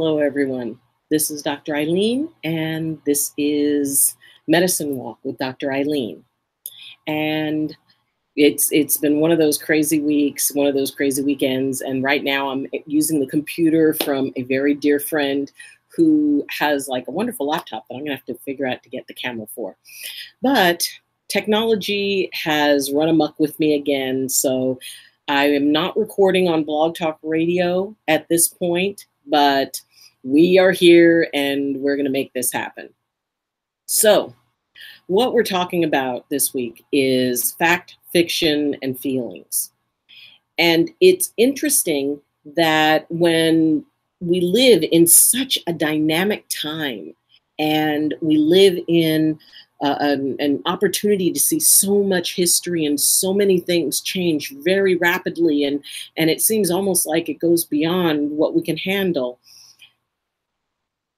Hello, everyone. This is Dr. Eileen, and this is Medicine Walk with Dr. Eileen. And it's been one of those crazy weeks, one of those crazy weekends, and right now I'm using the computer from a very dear friend who has like a wonderful laptop that I'm gonna have to figure out to get the camera for. But technology has run amok with me again, so I am not recording on Blog Talk Radio at this point, but we are here and we're going to make this happen. So, what we're talking about this week is fact, fiction, and feelings. And it's interesting that when we live in such a dynamic time and we live in an opportunity to see so much history and so many things change very rapidly, and it seems almost like it goes beyond what we can handle.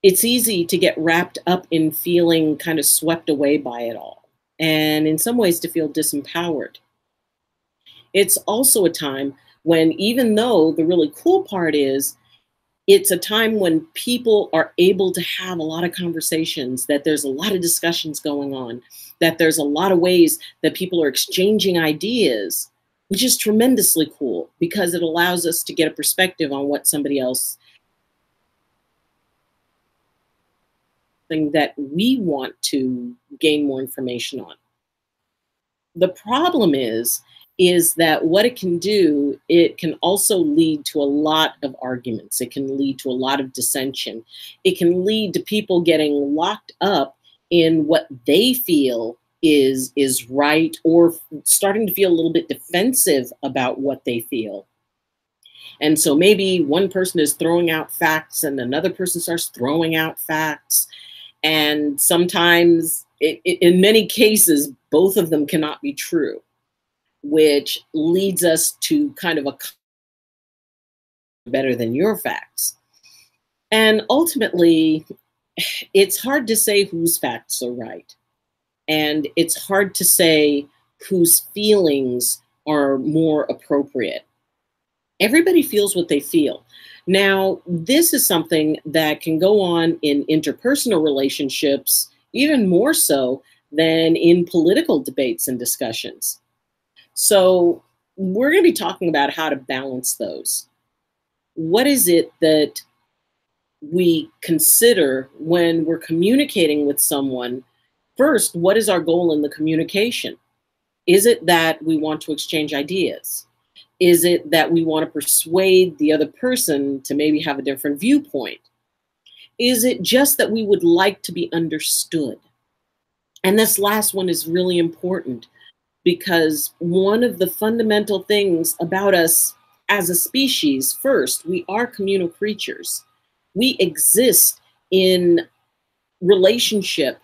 It's easy to get wrapped up in feeling kind of swept away by it all, and in some ways to feel disempowered. It's also a time when, even though the really cool part is, it's a time when people are able to have a lot of conversations, that there's a lot of discussions going on, that there's a lot of ways that people are exchanging ideas, which is tremendously cool because it allows us to get a perspective on what somebody else that we want to gain more information on. The problem is that what it can do, it can also lead to a lot of arguments. It can lead to a lot of dissension. It can lead to people getting locked up in what they feel is right, or starting to feel a little bit defensive about what they feel. And so maybe one person is throwing out facts and another person starts throwing out facts. And sometimes, in many cases, both of them cannot be true, which leads us to kind of a better than your facts. And ultimately, it's hard to say whose facts are right. And it's hard to say whose feelings are more appropriate. Everybody feels what they feel. Now, this is something that can go on in interpersonal relationships, even more so than in political debates and discussions. So we're going to be talking about how to balance those. What is it that we consider when we're communicating with someone? First, what is our goal in the communication? Is it that we want to exchange ideas? Is it that we want to persuade the other person to maybe have a different viewpoint? Is it just that we would like to be understood? And this last one is really important, because one of the fundamental things about us as a species, first, we are communal creatures. We exist in relationship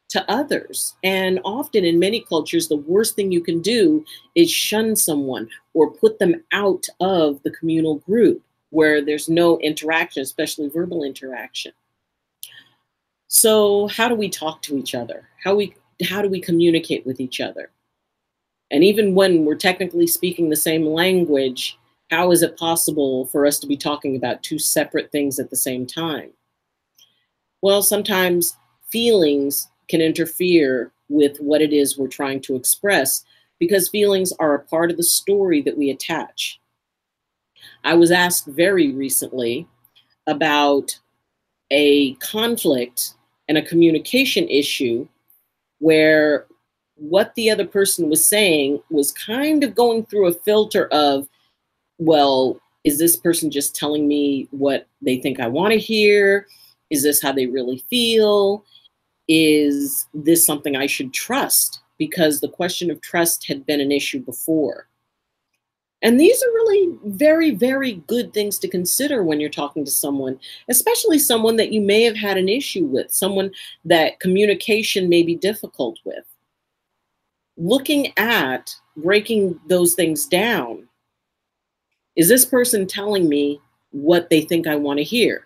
to others. And often in many cultures, the worst thing you can do is shun someone or put them out of the communal group where there's no interaction, especially verbal interaction. So how do we talk to each other? How do we communicate with each other? And even when we're technically speaking the same language, how is it possible for us to be talking about two separate things at the same time? Well, sometimes feelings can interfere with what it is we're trying to express, because feelings are a part of the story that we attach. I was asked very recently about a conflict and a communication issue where what the other person was saying was kind of going through a filter of, well, is this person just telling me what they think I want to hear? Is this how they really feel? Is this something I should trust? Because the question of trust had been an issue before. And these are really very, very good things to consider when you're talking to someone, especially someone that you may have had an issue with, someone that communication may be difficult with. Looking at breaking those things down. Is this person telling me what they think I want to hear?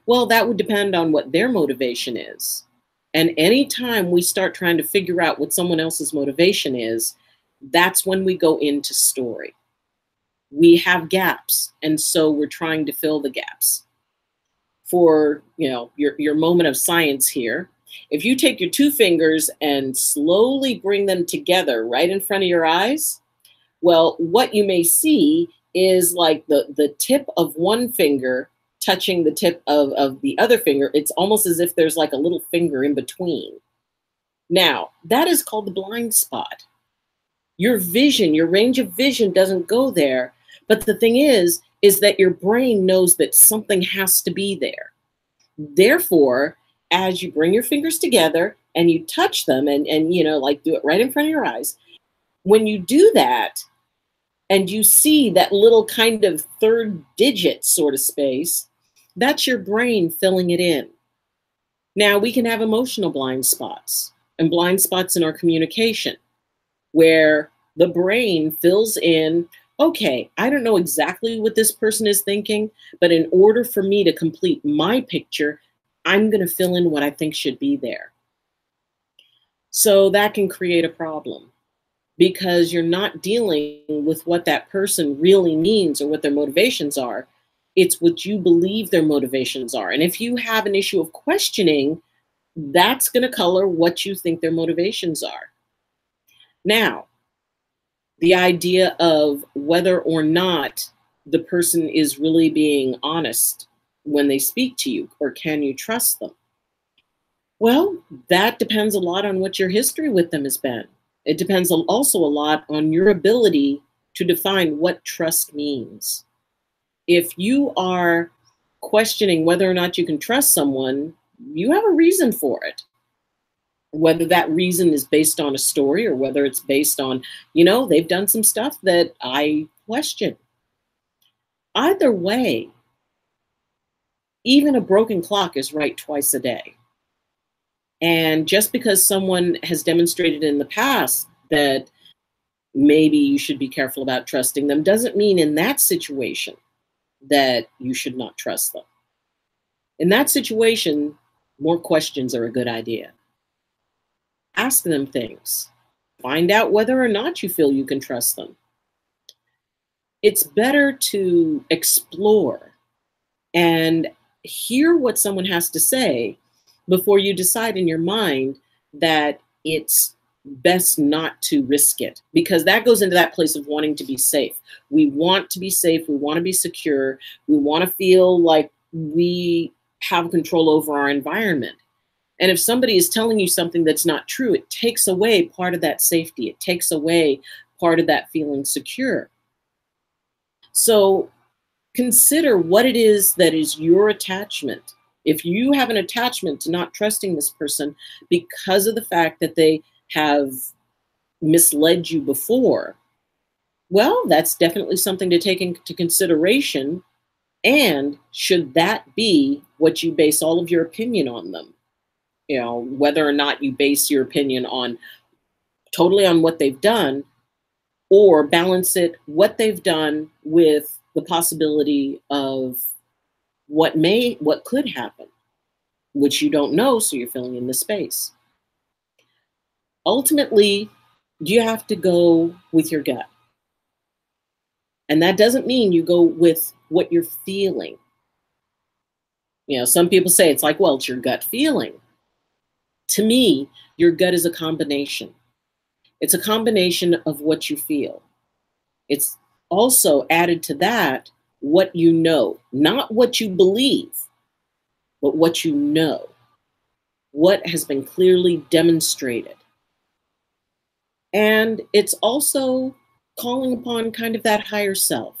Well, that would depend on what their motivation is. And anytime we start trying to figure out what someone else's motivation is, that's when we go into story. We have gaps, and so we're trying to fill the gaps. for, your moment of science here, if you take your two fingers and slowly bring them together right in front of your eyes, well, what you may see is like the tip of one finger touching the tip of the other finger. It's almost as if there's like a little finger in between. Now, that is called the blind spot. Your vision, your range of vision doesn't go there. But the thing is that your brain knows that something has to be there. Therefore, as you bring your fingers together and you touch them and like do it right in front of your eyes, when you do that and you see that little kind of third digit sort of space, that's your brain filling it in. Now, we can have emotional blind spots and blind spots in our communication where the brain fills in, okay, I don't know exactly what this person is thinking, but in order for me to complete my picture, I'm going to fill in what I think should be there. So that can create a problem because you're not dealing with what that person really means or what their motivations are. It's what you believe their motivations are. And if you have an issue of questioning, that's going to color what you think their motivations are. Now, the idea of whether or not the person is really being honest when they speak to you, or can you trust them? Well, that depends a lot on what your history with them has been. It depends also a lot on your ability to define what trust means. If you are questioning whether or not you can trust someone, you have a reason for it. Whether that reason is based on a story or whether it's based on, they've done some stuff that I question. Either way, even a broken clock is right twice a day. And just because someone has demonstrated in the past that maybe you should be careful about trusting them doesn't mean in that situation that you should not trust them. In that situation, more questions are a good idea. Ask them things. Find out whether or not you feel you can trust them. It's better to explore and hear what someone has to say before you decide in your mind that it's best not to risk it, because that goes into that place of wanting to be safe. We want to be safe. We want to be secure. We want to feel like we have control over our environment. And if somebody is telling you something that's not true, it takes away part of that safety. It takes away part of that feeling secure. So consider what it is that is your attachment. If you have an attachment to not trusting this person because of the fact that they have misled you before, well, that's definitely something to take into consideration. And should that be what you base all of your opinion on them? Whether or not you base your opinion on totally on what they've done, or balance it, what they've done, with the possibility of what could happen, which you don't know, so you're filling in the space. Ultimately, you have to go with your gut. And that doesn't mean you go with what you're feeling. Some people say it's like, well, it's your gut feeling. To me, your gut is a combination. It's a combination of what you feel. It's also added to that what you know, not what you believe, but what you know, what has been clearly demonstrated. And it's also calling upon kind of that higher self,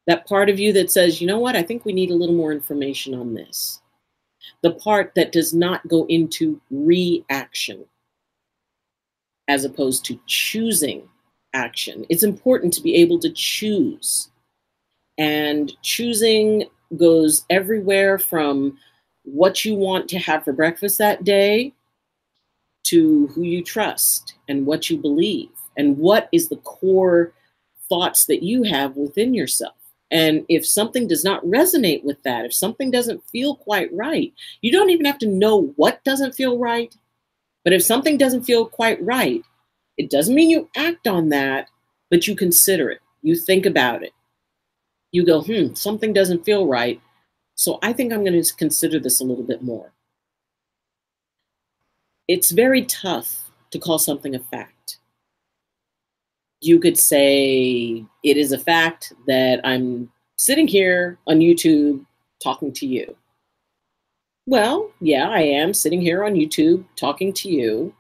that part of you that says, you know what, I think we need a little more information on this. The part that does not go into reaction as opposed to choosing action. It's important to be able to choose. And choosing goes everywhere from what you want to have for breakfast that day to who you trust and what you believe and what is the core thoughts that you have within yourself. And if something does not resonate with that, if something doesn't feel quite right, you don't even have to know what doesn't feel right. But if something doesn't feel quite right, it doesn't mean you act on that, but you consider it. You think about it. You go, something doesn't feel right. So I think I'm going to consider this a little bit more. It's very tough to call something a fact. You could say it is a fact that I'm sitting here on YouTube talking to you. Well, yeah, I am sitting here on YouTube talking to you.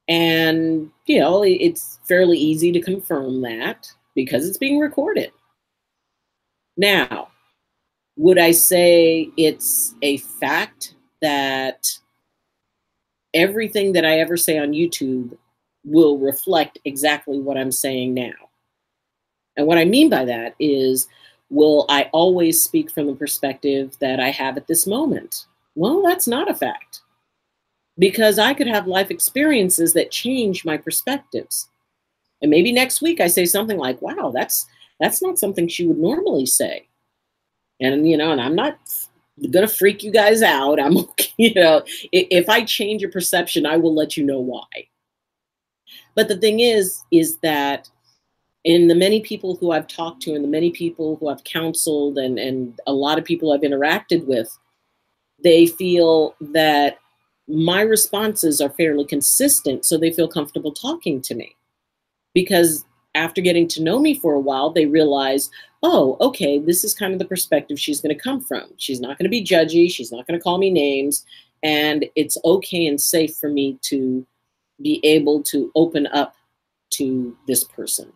And, it's fairly easy to confirm that because it's being recorded. Now, would I say it's a fact that everything that I ever say on YouTube will reflect exactly what I'm saying now? And what I mean by that is, will I always speak from the perspective that I have at this moment? Well, that's not a fact, because I could have life experiences that change my perspectives. And maybe next week I say something like, wow, that's not something she would normally say. And, and I'm not going to freak you guys out. I'm okay. If I change your perception, I will let you know why. But the thing is that in the many people who I've talked to and the many people who I've counseled and a lot of people I've interacted with, they feel that my responses are fairly consistent, so they feel comfortable talking to me. Because after getting to know me for a while, they realize, oh, okay, this is kind of the perspective she's going to come from. She's not going to be judgy. She's not going to call me names. And it's okay and safe for me to be able to open up to this person.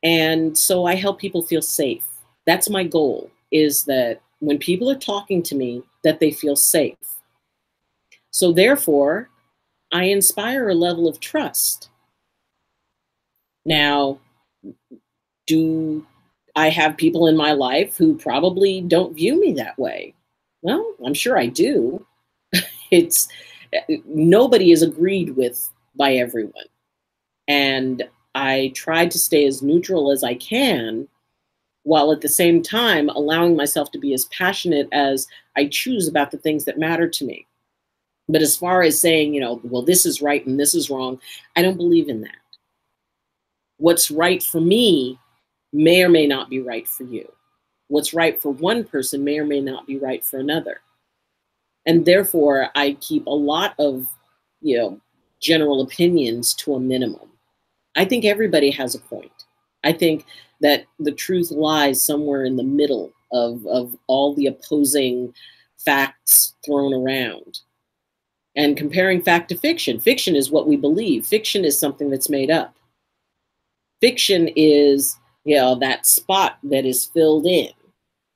And so I help people feel safe. That's my goal, is that when people are talking to me, that they feel safe. So therefore, I inspire a level of trust. Now, do I have people in my life who probably don't view me that way? Well, I'm sure I do. It's nobody is agreed with by everyone. And I try to stay as neutral as I can, while at the same time allowing myself to be as passionate as I choose about the things that matter to me. But as far as saying, well, this is right and this is wrong, I don't believe in that. What's right for me may or may not be right for you. What's right for one person may or may not be right for another. And therefore, I keep a lot of, general opinions to a minimum. I think everybody has a point. I think that the truth lies somewhere in the middle of all the opposing facts thrown around. And comparing fact to fiction, fiction is what we believe. Fiction is something that's made up. Fiction is, that spot that is filled in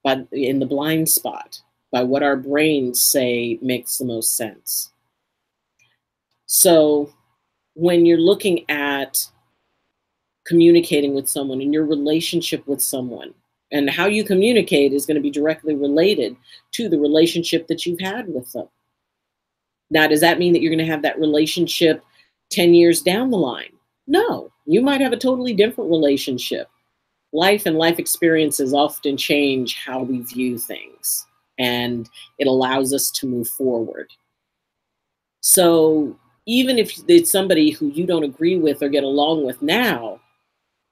the blind spot by what our brains say makes the most sense. So when you're looking at communicating with someone and your relationship with someone, and how you communicate is going to be directly related to the relationship that you've had with them. Now, does that mean that you're going to have that relationship 10 years down the line? No, you might have a totally different relationship. Life and life experiences often change how we view things, and it allows us to move forward. So even if it's somebody who you don't agree with or get along with now,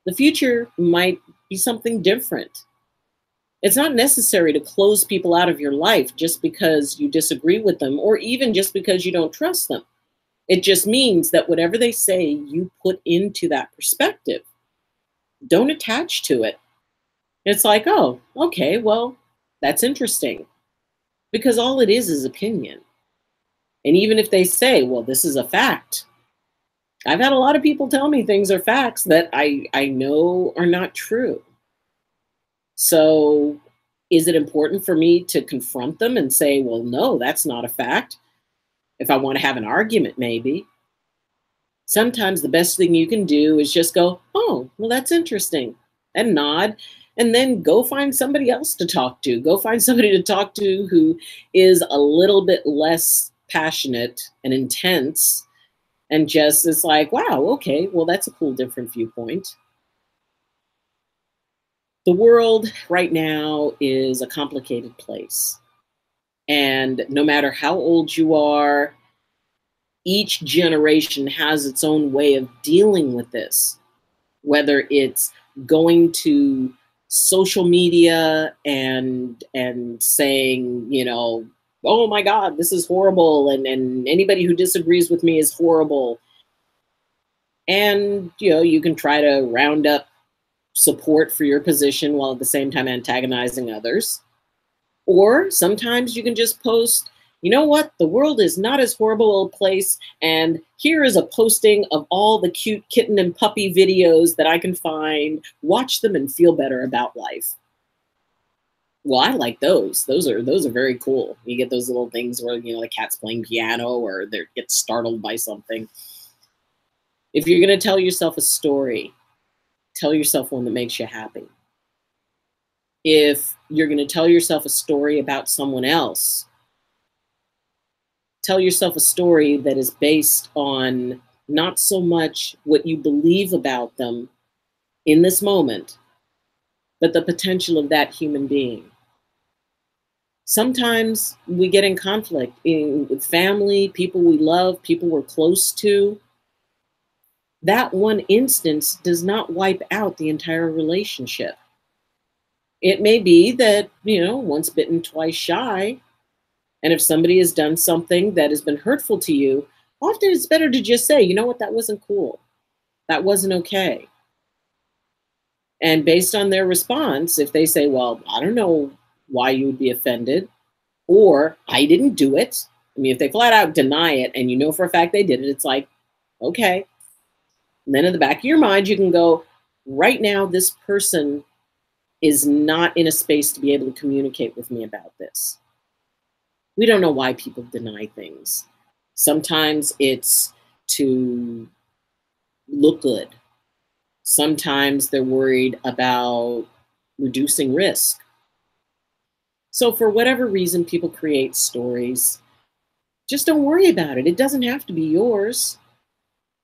the future might be something different. It's not necessary to close people out of your life just because you disagree with them, or even just because you don't trust them. It just means that whatever they say, you put into that perspective. Don't attach to it. It's like, oh, okay, well, that's interesting. Because all it is opinion. And even if they say, well, this is a fact, I've had a lot of people tell me things are facts that I know are not true. So is it important for me to confront them and say, well, no, that's not a fact? If I want to have an argument, maybe. Sometimes the best thing you can do is just go, oh, well, that's interesting, and nod, and then go find somebody else to talk to. Go find somebody to talk to who is a little bit less passionate and intense, and just is like, wow, okay, well, that's a cool, different viewpoint. The world right now is a complicated place. And no matter how old you are, each generation has its own way of dealing with this, whether it's going to social media and saying, oh my God, this is horrible, and anybody who disagrees with me is horrible. And you can try to round up support for your position while at the same time antagonizing others. Or sometimes you can just post, you know what, the world is not as horrible a place, and here is a posting of all the cute kitten and puppy videos that I can find. Watch them and feel better about life. Well, I like those. Those are very cool. You get those little things where the cat's playing piano or they get startled by something. If you're going to tell yourself a story, tell yourself one that makes you happy. If you're going to tell yourself a story about someone else, tell yourself a story that is based on not so much what you believe about them in this moment, but the potential of that human being. Sometimes we get in conflict with family, people we love, people we're close to. That one instance does not wipe out the entire relationship. It may be that, once bitten, twice shy. And if somebody has done something that has been hurtful to you, often it's better to just say, you know what, that wasn't cool. That wasn't okay. And based on their response, if they say, well, I don't know why you would be offended, or I didn't do it. I mean, if they flat out deny it and you know for a fact they did it, it's like, okay. And then in the back of your mind, you can go, right now, this person is not in a space to be able to communicate with me about this. We don't know why people deny things. Sometimes it's to look good. Sometimes they're worried about reducing risk. So for whatever reason, people create stories. Just don't worry about it. It doesn't have to be yours.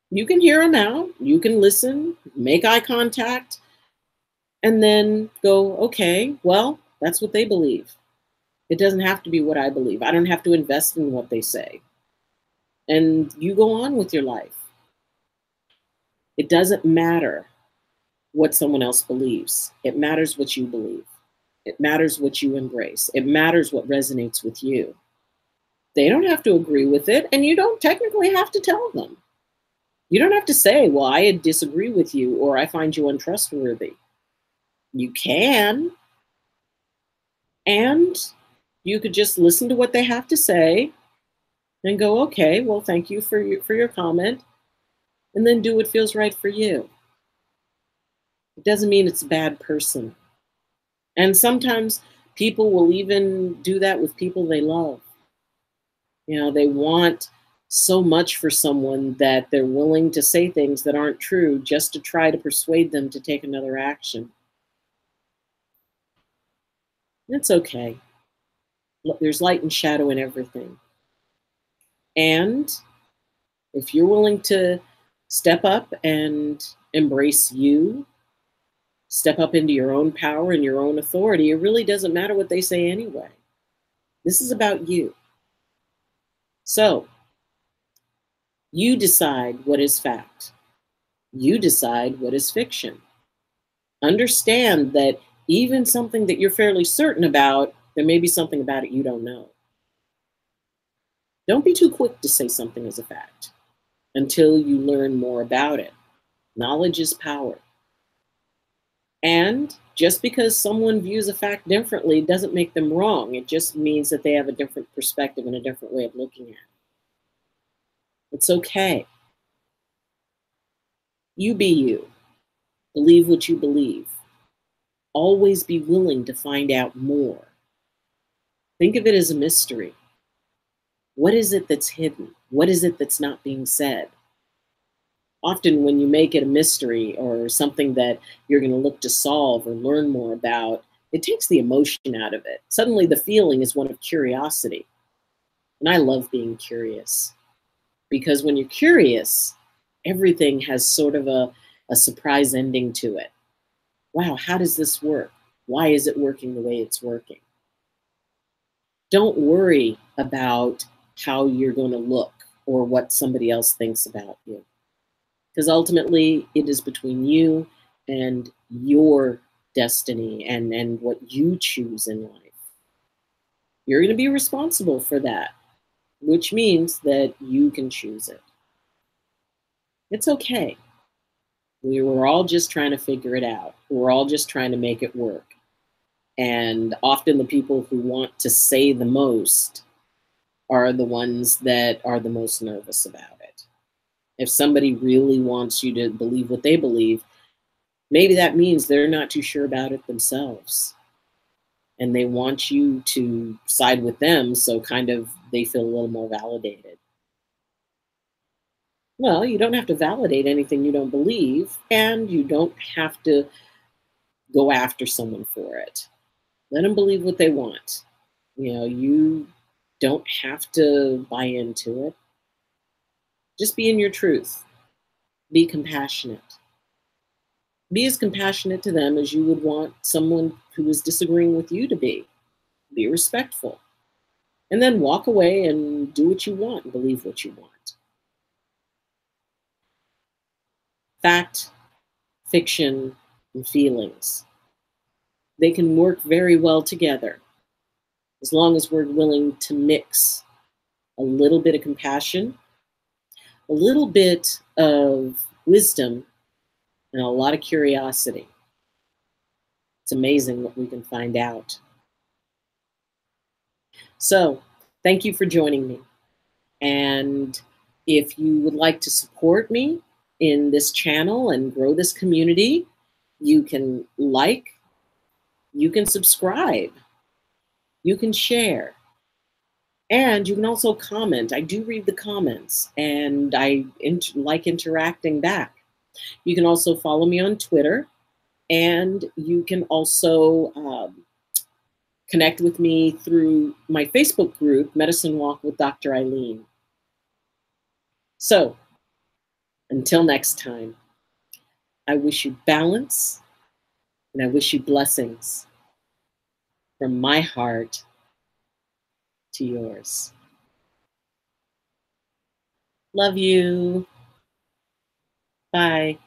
You can hear them out. You can listen, make eye contact, and then go, okay, well, that's what they believe. It doesn't have to be what I believe. I don't have to invest in what they say. And you go on with your life. It doesn't matter what someone else believes. It matters what you believe. It matters what you embrace. It matters what resonates with you. They don't have to agree with it, and you don't technically have to tell them. You don't have to say, well, I disagree with you, or I find you untrustworthy. You can. And you could just listen to what they have to say and go, okay, well, thank you for your comment, and then do what feels right for you. It doesn't mean it's a bad person. And sometimes people will even do that with people they love. They want so much for someone that they're willing to say things that aren't true just to try to persuade them to take another action. It's okay. There's light and shadow in everything. And if you're willing to step up and embrace you, step up into your own power and your own authority, it really doesn't matter what they say anyway. This is about you. So, you decide what is fact. You decide what is fiction. Understand that even something that you're fairly certain about, there may be something about it you don't know. Don't be too quick to say something is a fact until you learn more about it. Knowledge is power. And just because someone views a fact differently doesn't make them wrong. It just means that they have a different perspective and a different way of looking at it. It's okay. You be you. Believe what you believe. Always be willing to find out more. Think of it as a mystery. What is it that's hidden? What is it that's not being said? Often when you make it a mystery or something that you're going to look to solve or learn more about, it takes the emotion out of it. Suddenly the feeling is one of curiosity. And I love being curious because when you're curious, everything has sort of a surprise ending to it. Wow, how does this work? Why is it working the way it's working? Don't worry about how you're going to look or what somebody else thinks about you. Because ultimately, it is between you and your destiny and what you choose in life. You're going to be responsible for that, which means that you can choose it. It's okay. We were all just trying to figure it out. We're all just trying to make it work. And often the people who want to say the most are the ones that are the most nervous about it. If somebody really wants you to believe what they believe, maybe that means they're not too sure about it themselves. And they want you to side with them so kind of they feel a little more validated. Well, you don't have to validate anything you don't believe, and you don't have to go after someone for it. Let them believe what they want. You don't have to buy into it. Just be in your truth. Be compassionate. Be as compassionate to them as you would want someone who is disagreeing with you to be. Be respectful. And then walk away and do what you want and believe what you want. Fact, fiction, and feelings. They can work very well together as long as we're willing to mix a little bit of compassion, a little bit of wisdom, and a lot of curiosity. It's amazing what we can find out. So, thank you for joining me. And if you would like to support me in this channel and grow this community, you can like, you can subscribe, you can share, and you can also comment. I do read the comments and I like interacting back. You can also follow me on Twitter, and you can also connect with me through my Facebook group, Medicine Walk with Dr. Eileen. So, until next time, I wish you balance and I wish you blessings from my heart to yours. Love you. Bye.